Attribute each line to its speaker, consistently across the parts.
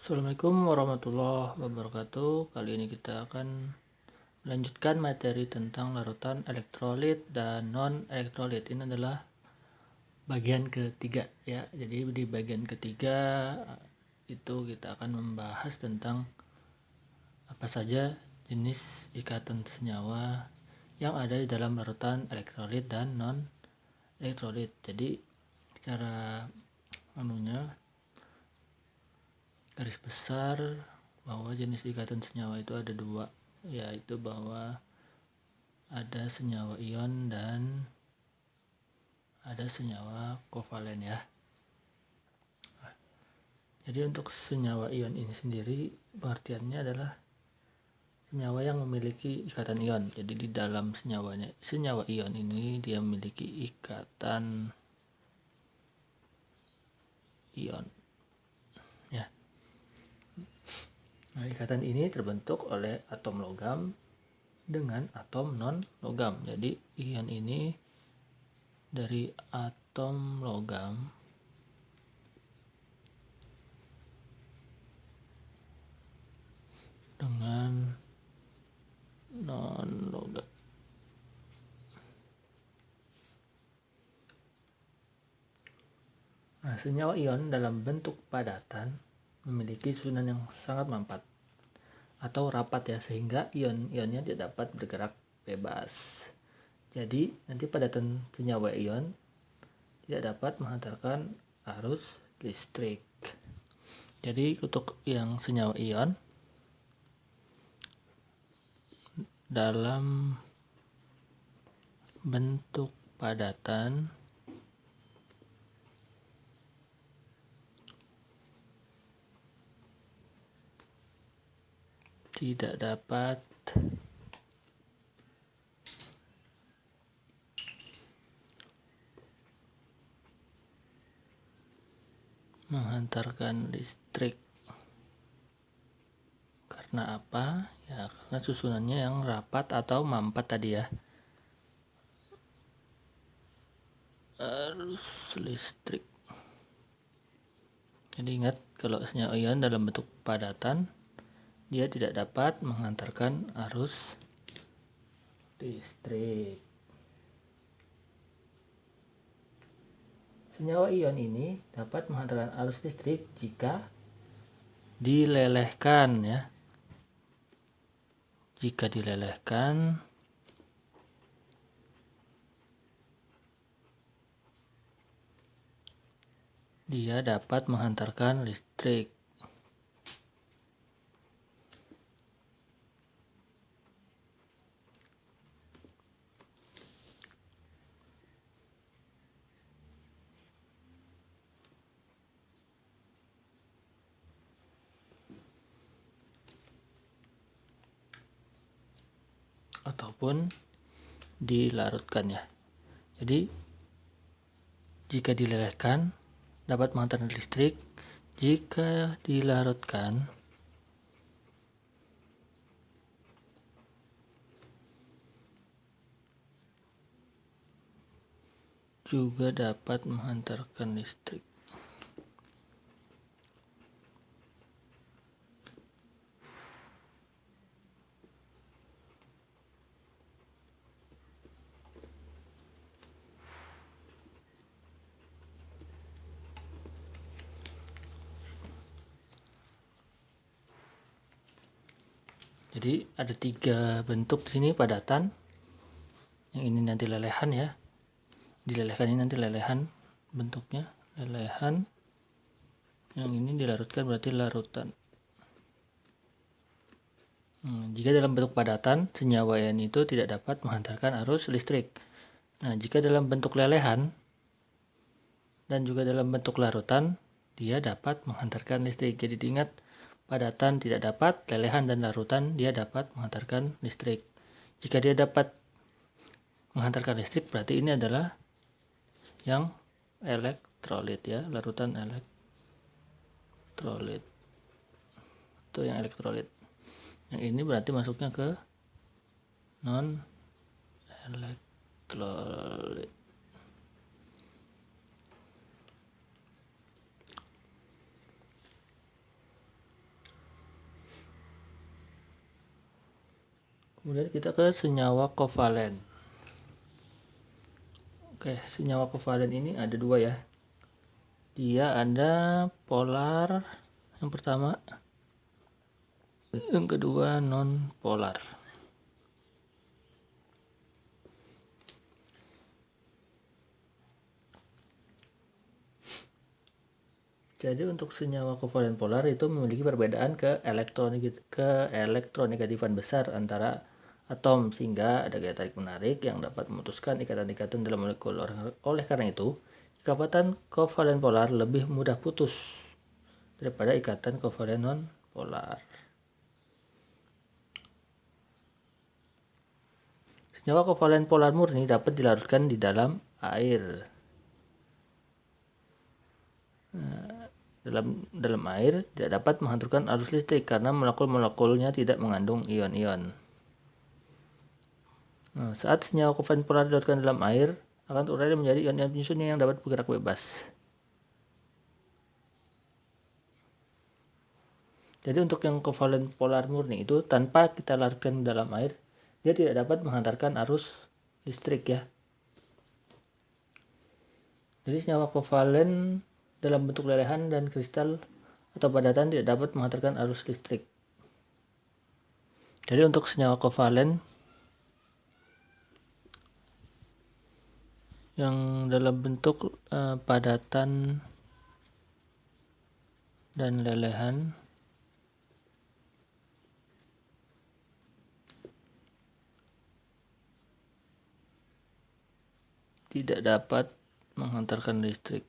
Speaker 1: Assalamualaikum warahmatullahi wabarakatuh. Kali ini kita akan melanjutkan materi tentang larutan elektrolit dan non-elektrolit. Ini adalah bagian ketiga ya. Jadi di bagian ketiga itu kita akan membahas tentang apa saja jenis ikatan senyawa yang ada di dalam larutan elektrolit dan non-elektrolit. Jadi secara garis besar bahwa jenis ikatan senyawa itu ada dua, yaitu bahwa ada senyawa ion dan ada senyawa kovalen ya. Jadi untuk senyawa ion ini sendiri pengertiannya adalah senyawa yang memiliki ikatan ion. Jadi di dalam senyawa ion ini dia memiliki ikatan ion ya. Nah, ikatan ini terbentuk oleh atom logam dengan atom non logam. Jadi ion ini dari atom logam dengan non logam. Nah, senyawa ion dalam bentuk padatan memiliki susunan yang sangat mampat atau rapat ya, sehingga ion-ionnya tidak dapat bergerak bebas. Jadi nanti padatan senyawa ion tidak dapat menghantarkan arus listrik. Jadi untuk yang senyawa ion dalam bentuk padatan tidak dapat menghantarkan listrik. Karena apa? Ya karena susunannya yang rapat atau mampat tadi ya. Arus listrik. Jadi ingat, kalau senyawa ion dalam bentuk padatan dia tidak dapat menghantarkan arus listrik. Senyawa ion ini dapat menghantarkan arus listrik jika dilelehkan ya. Jika dilelehkan dia dapat menghantarkan listrik. Ataupun dilarutkan ya. Jadi jika dilelehkan dapat menghantarkan listrik, jika dilarutkan juga dapat menghantarkan listrik. Jadi ada 3 bentuk di sini padatan. Yang ini nanti lelehan ya. Dilelehkan ini nanti lelehan bentuknya, lelehan. Yang ini dilarutkan berarti larutan. Jika dalam bentuk padatan, senyawa ion itu tidak dapat menghantarkan arus listrik. Nah, jika dalam bentuk lelehan dan juga dalam bentuk larutan, dia dapat menghantarkan listrik. Jadi diingat, padatan tidak dapat, lelehan dan larutan dia dapat menghantarkan listrik. Jika dia dapat menghantarkan listrik, berarti ini adalah yang elektrolit ya, larutan elektrolit. Itu yang elektrolit. Yang ini berarti masuknya ke non elektrolit. Kemudian kita ke senyawa kovalen. Oke, senyawa kovalen ini ada dua ya. Dia ada polar yang pertama, yang kedua non polar. Jadi untuk senyawa kovalen polar itu memiliki perbedaan elektronegatifan besar antara atom, sehingga ada gaya tarik menarik yang dapat memutuskan ikatan-ikatan dalam molekul. Oleh karena itu, ikatan kovalen polar lebih mudah putus daripada ikatan kovalen non polar. Senyawa kovalen polar murni dapat dilarutkan di dalam air. Dalam air tidak dapat menghantarkan arus listrik karena molekul-molekulnya tidak mengandung ion-ion. Saat senyawa kovalen polar dilarutkan dalam air, akan terurai menjadi ion-ion penyusun yang dapat bergerak bebas. Jadi untuk yang kovalen polar murni itu tanpa kita larutkan dalam air, dia tidak dapat menghantarkan arus listrik ya. Jadi senyawa kovalen dalam bentuk lelehan dan kristal atau padatan tidak dapat menghantarkan arus listrik. Jadi untuk senyawa kovalen yang dalam bentuk padatan dan lelehan tidak dapat menghantarkan listrik.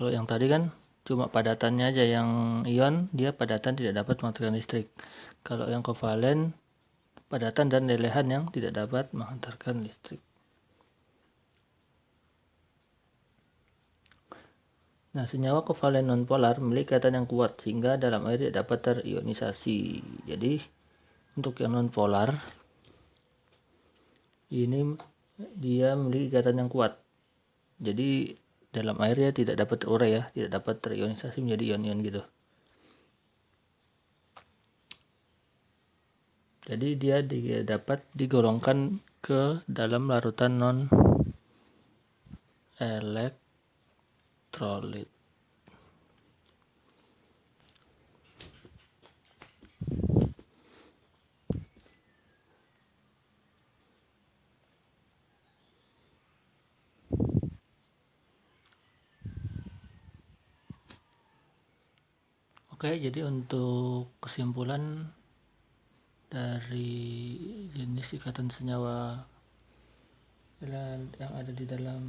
Speaker 1: Kalau yang tadi kan cuma padatannya aja yang ion, dia padatan tidak dapat menghantarkan listrik. Kalau yang kovalen, padatan dan lelehan yang tidak dapat menghantarkan listrik. Nah, senyawa kovalen nonpolar memiliki ikatan yang kuat sehingga dalam air tidak dapat terionisasi. Jadi untuk yang nonpolar ini dia memiliki ikatan yang kuat. Jadi dalam air ya tidak dapat terurai ya, tidak dapat terionisasi menjadi ion-ion gitu. Jadi dia dapat digolongkan ke dalam larutan non elektrolit. Oke, jadi untuk kesimpulan dari jenis ikatan senyawa yang ada di dalam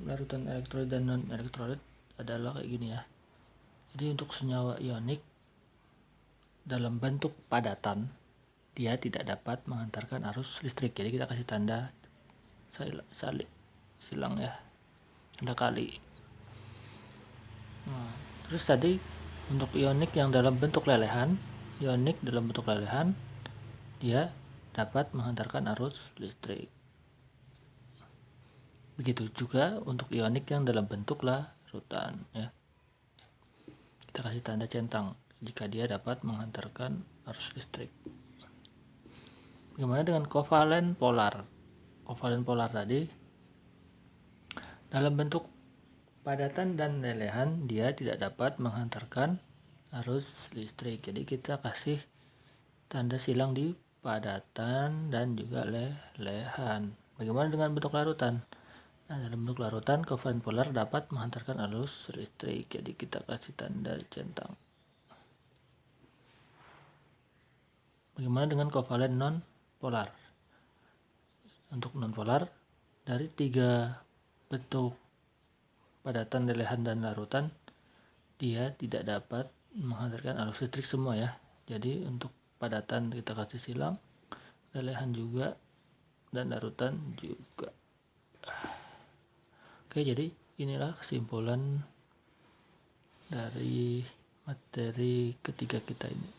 Speaker 1: larutan elektrolit dan non elektrolit adalah kayak gini ya. Jadi untuk senyawa ionik dalam bentuk padatan dia tidak dapat menghantarkan arus listrik. Jadi kita kasih tanda silang ya, tanda kali. Nah, terus tadi untuk ionik yang dalam bentuk lelehan, dia dapat menghantarkan arus listrik. Begitu juga untuk ionik yang dalam bentuk larutan ya. Kita kasih tanda centang jika dia dapat menghantarkan arus listrik. Bagaimana dengan kovalen polar? Kovalen polar tadi dalam bentuk padatan dan lelehan dia tidak dapat menghantarkan arus listrik. Jadi kita kasih tanda silang di padatan dan juga lelehan. Bagaimana dengan bentuk larutan? Nah, dalam bentuk larutan kovalen polar dapat menghantarkan arus listrik. Jadi kita kasih tanda centang. Bagaimana dengan kovalen non polar? Untuk non polar dari 3 bentuk padatan, lelehan dan larutan dia tidak dapat menghantarkan arus listrik semua ya. Jadi untuk padatan kita kasih silang, lelehan juga, dan larutan juga. Oke, jadi inilah kesimpulan dari materi ketiga kita ini.